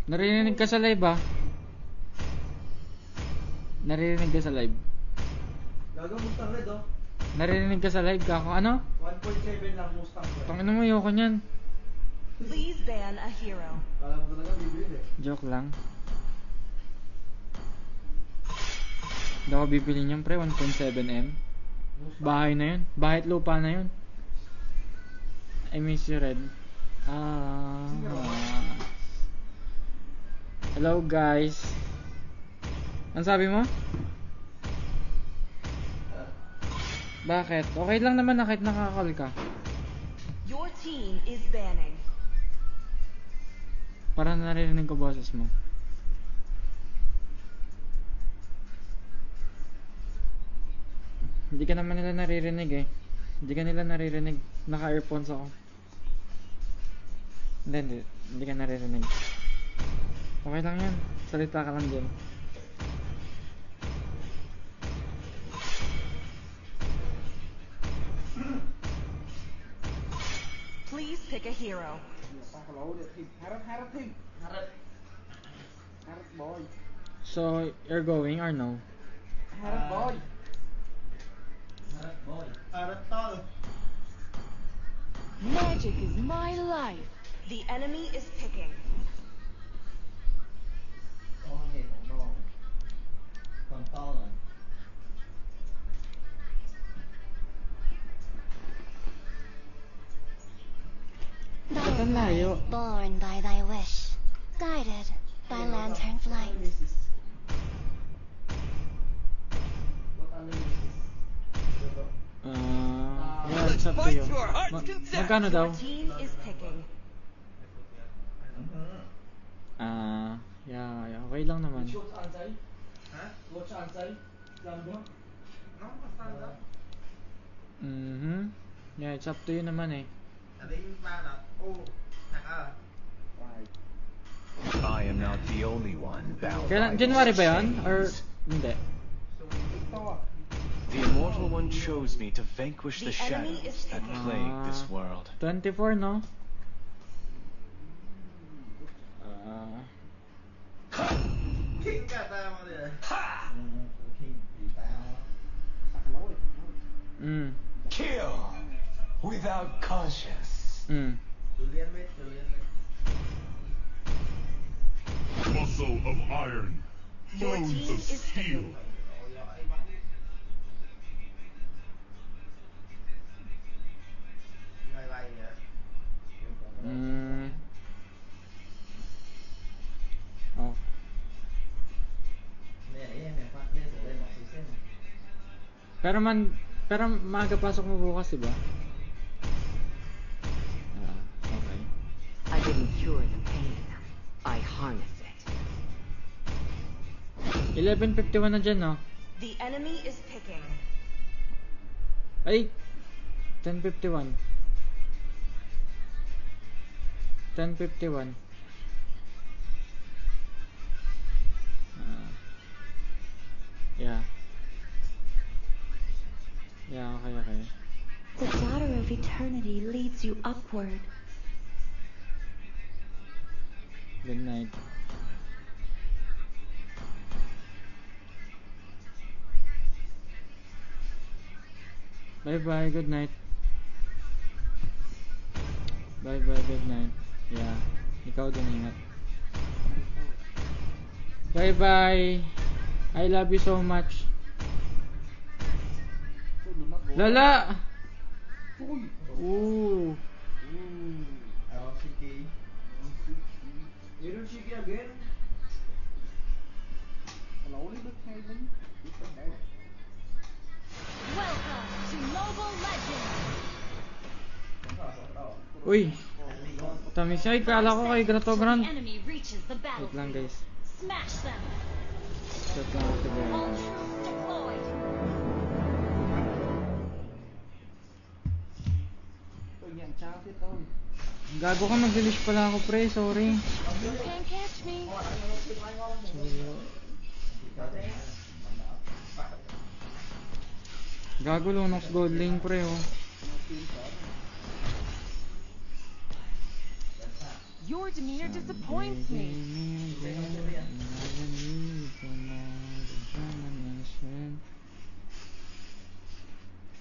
Narinig ka sa live ah. Narinig ka sa live. Gago Mustang Red oh. Narinig ka sa live ka kung ano? 1.7 lang Mustang Red. Tangina mo, ayoko niyan. Please ban a hero. Kala mo talaga bibili eh. Joke lang. Hindi ako bibili niyan pre, 1.7M. Bahay na yun. Bahay at lupa na yun. I miss you, Red. Hello guys. Ano sabi mo? Bakit? Okay lang naman na kahit nakakall ka. Your team is banning. Para naririnig ko boses mo. Hindi ka naman nila naririnig eh. Hindi ka nila naririnig. Naka-earphones ako. Hindi ka naririnig. Okay lang yan. Salita ka lang dyan. Please pick a hero. So, you're going or no? Magic is my life. The enemy is picking. Ba't ang layo? Born by thy wish, guided by lantern flight. Yeah, it's up to you. Magkano daw? Your team is picking. Yeah, okay lang naman. Yeah, it's up to you naman eh. I am not the only one bound Kailan, by January these ba yun? chains. Or hindi? The Immortal One chose me to vanquish the The enemy shadows is that picking. plague this world. 24 no? Kill without conscience. Muscle of iron, Your bones team of is steel. picking. Oh. Pero maaga pasok mo bukas, diba? Okay. I didn't cure the pain. I harness it. 11:51 na dyan, no? The enemy is picking. Ay! 10:51. 10:51. Yeah. Yeah, okay. The daughter of eternity leads you upward. Good night. Bye-bye, good night. Bye-bye, good night. Yeah, ikaw din ingat. Bye-bye. I love you so much. Lala! Ooh. Again. Welcome to Mobile Legends. Uy! Tamis ay, kala ko kay Grato Grand. The enemy reaches the Wait lang battlefield. guys. Smash them. Start lang ako All guys. troops deployed. Gago ka, mag-release pala ako pre, sorry. You can't catch me. Gago, Lunox Gold Lane pre oh. Your demeanor disappoints me.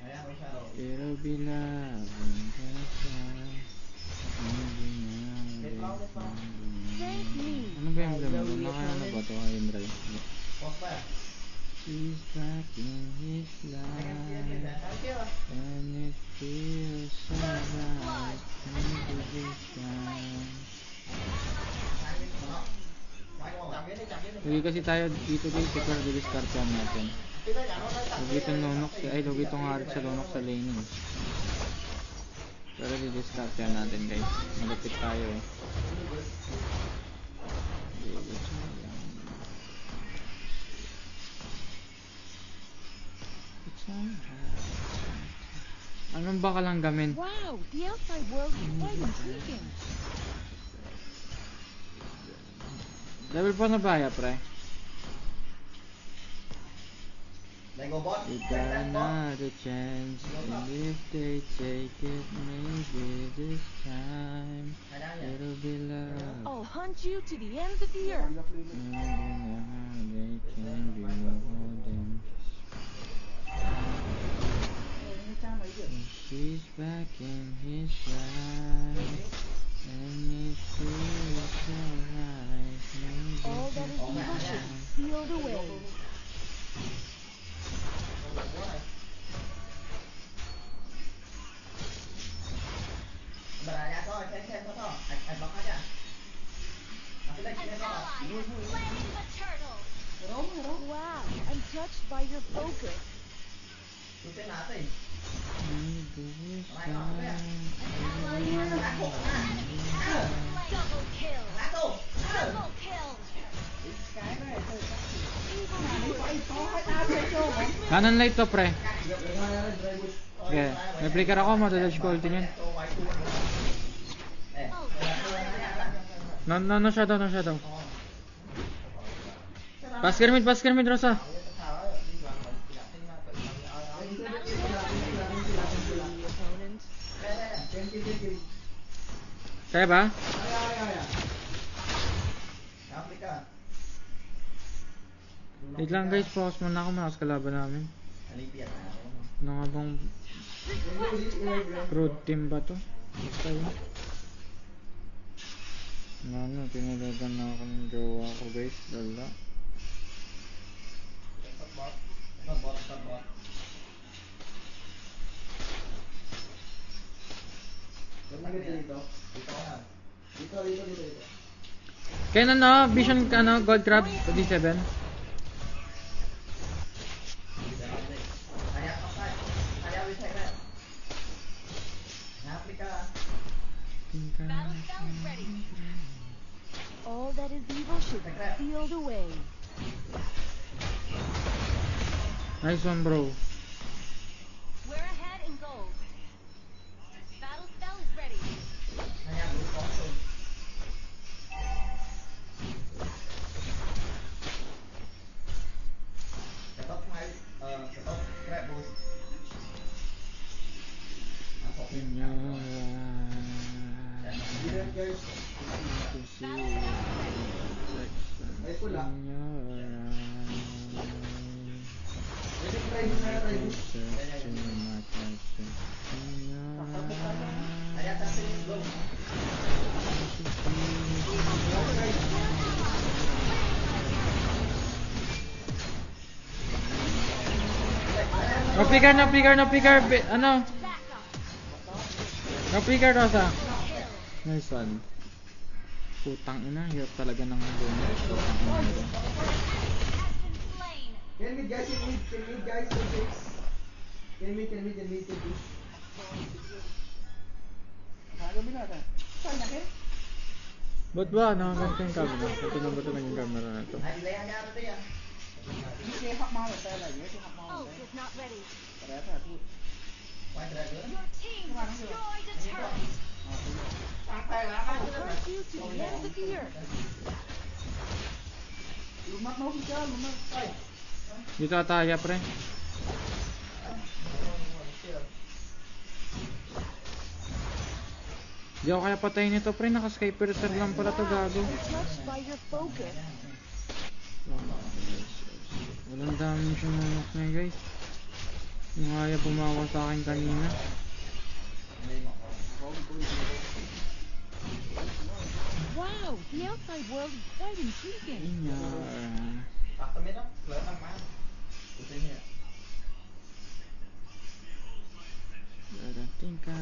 Ayan, may shadow. Pero bilang Thank me. ano ba yung emblem mo? Ano ba ito? Ayun, Drive. Post pa yan. He's back in his life, and it feels so right. Maybe this time. Lugi kasi tayo dito guys, ito di-discartan natin. Lugi itong nonok, lugi itong harit sa nonok sa laning. Pero di-discartan natin guys, malapit tayo eh. Anong ba kalanggamin? Wow, the outside world is quite intriguing. Level pa na ba ya, pre? Lego bot. We got another chance, and if they take it, maybe this time it'll be love. I'll hunt you to the ends of the earth. And they can be more than she's back in his life, and it feels alright. All that is evil should be sealed away. Wow, I'm touched by your focus. Kanan light to, pre. Okay, may flicker ako, madadodge ko ulti niyan. No shadow. Pass kermit, Rosa. Kaya ba? Wait lang guys, pause muna ako, malakas kalaban namin. Ano nga bang road team ba to? Basta yun. Ano, tinalagan na ako ng jowa ko guys, lala. Dito. Kaya Vision Gold Crab, D7. All that is evil should be sealed away. Nice one, bro. We're ahead in gold. Battle spell is ready. No picker, ano? No picker, Rosa. Nice one. Putang ina, hirap talaga ng bonus. Can mid guys, Can mid. Ba't ba? Nakaganto yung camera. Ito na ba ito yung camera na ito? Ult is not ready. Your team destroyed a turret. I'll hunt you to the ends of the earth. Dito ataya, pre. Di ako kaya patayin nito, pre. Naka-Skyper lang pala to, gago. Touched by your focus. Walang damage yung nunok niya, guys. Yung kaya bumawa sa akin kanina. Wow, the outside world is quite intriguing. Inyar. Pakta mo ito. Wala kang pan. Gusto niya. Darating ka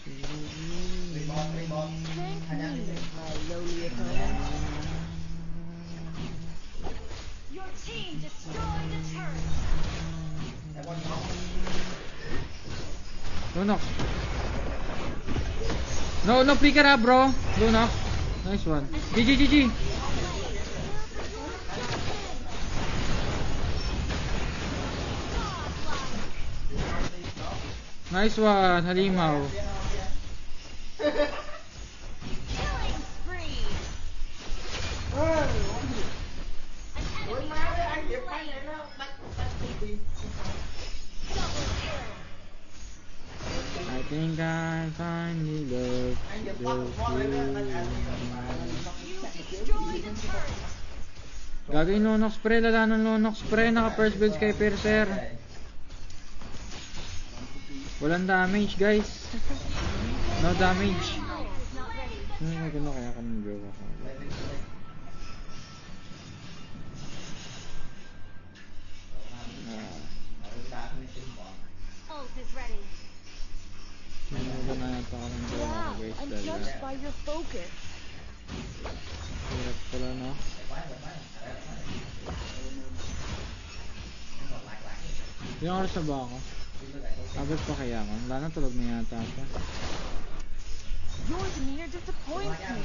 Rebound. Thank Hanya me, dito. my lowly opponent. Your team destroyed the turret. Ebon mo. Lunok. No, flicker ha, bro. Lunok. Nice one. GG. Nice one, halimaw. Killing spree. An enemy has been slain. Double kill. I think I finally love You destroyed the turret. Gagawin Lunox spray, lala ng Lunox spray. Naka first build kay Piercer. Walang damage, guys. No damage. Ult is not ready. Maganda kaya ka ng jowa ko. Ult is ready. Maganda na yata ka ng jowa ko, Wow, guys. I'm Dahil touched by your focus. hirap pala, no? Ilang oras na ba ako? Abot pa kaya ako? Wala na, tulog na yata pa. Your demeanor disappoints me.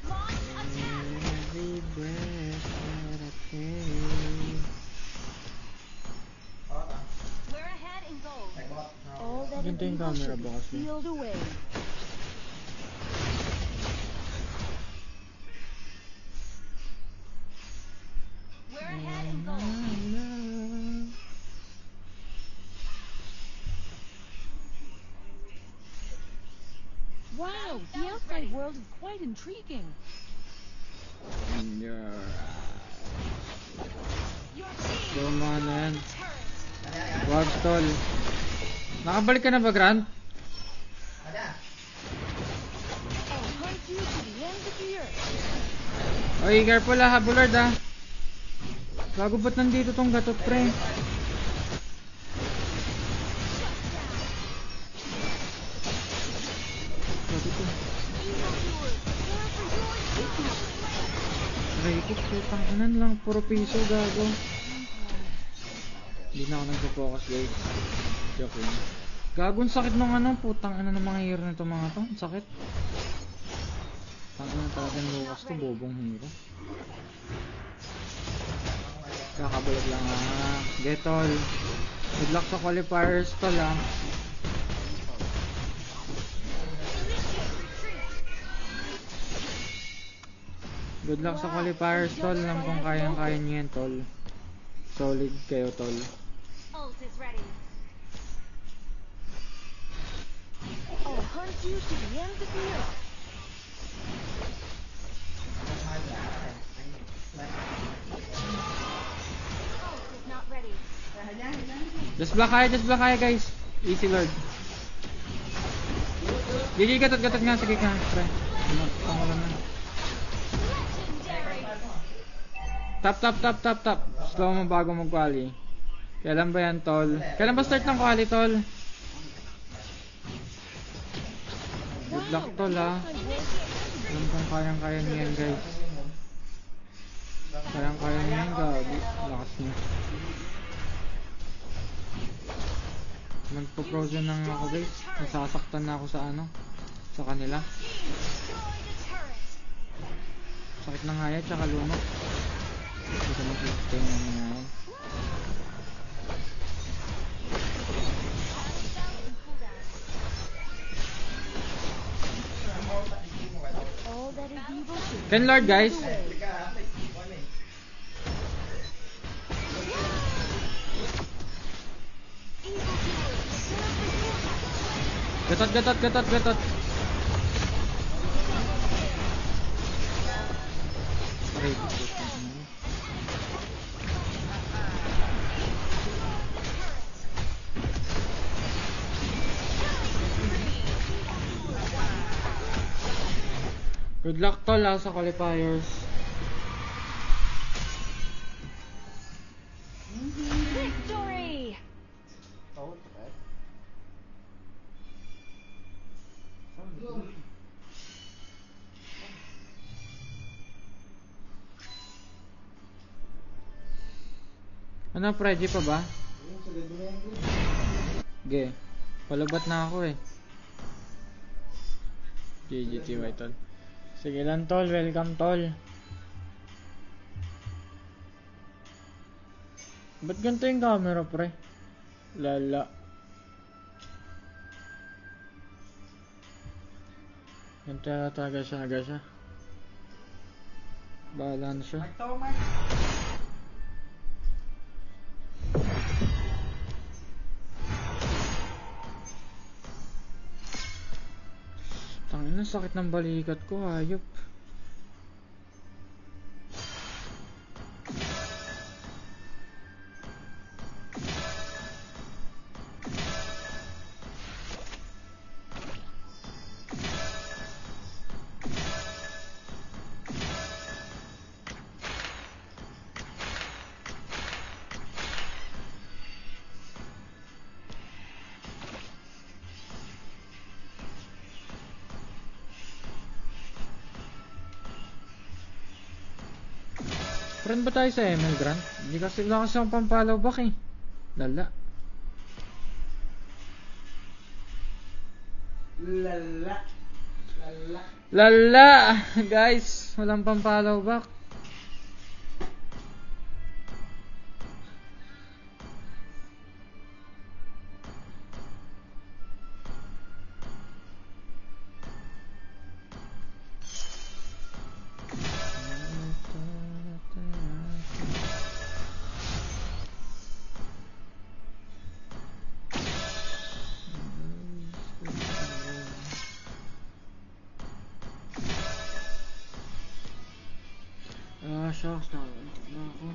Launch attack. Every breath that I take. We're ahead in gold. All that is Ganda yung evil camera should be ba kasi? sealed away. We're ahead in gold. Wow, the outside world is quite intriguing. In your Your team Go man, destroyed man. the turret. wag stall. Nakabalik ka na ba, Grant? I'll hunt you to the ends of the earth. Oy, careful ha, Bullard ha. Bago ba't nandito tong gatot, pre? Bago to. Aray ko, putang inan lang. Puro piso, gago. Hindi na ako nagpo-focus, guys. Joke lang. Gago, ang sakit nung ano. Putang ina ng mga hero nito mga to. Ang sakit. Tangina talagang lukas to. Bobong hero. Kakabalag lang ha. Getol. Good luck sa qualifiers tol ha. Good luck sa qualifiers tol. Alam kong kayang-kaya niyo yan tol. Solid kayo tol. Ult is ready. I'll hunt you to the ends of the earth. Ult is not ready. Just block kaya guys. Easy lord. GG, gatot nga. Sige ka. Pre. Pangulan na. Legendary. Tap. Slow mo bago mag-quali. Kailan ba yan, tol? Kailan ba start ng quali, tol? Good luck, tol, ha? Alam kong kayang-kaya niya yan, guys. Kayang-kaya niya yan, gabi. Lakas niya. Magpo-frozen lang ako, guys. Nasasaktan na ako sa ano. Sa kanila. Destroy the turret. Sakit na nga yan, tsaka lumok. Hindi ko mag-sustain na nga yan. All that is evil should be Ken Lord, guys. sealed away. Evildoers Gatot. Aray, good luck tol sa qualifiers. Victory! Oh, right. Ano, Freddy pa ba? Ge, palabat na ako eh. GGTY tol. Sige lang tol, welcome tol. Ba't ganito yung camera pre? Lala. Ganito talaga siya. Bahala na siya. Mike to, Mike. Tangina, sakit ng balikat ko, hayop. Friend ba tayo sa ML Grant? Hindi kasi wala kasi akong pampalaw back eh. Lala. Lala! Guys, walang pampalaw back. Shucks, na ako.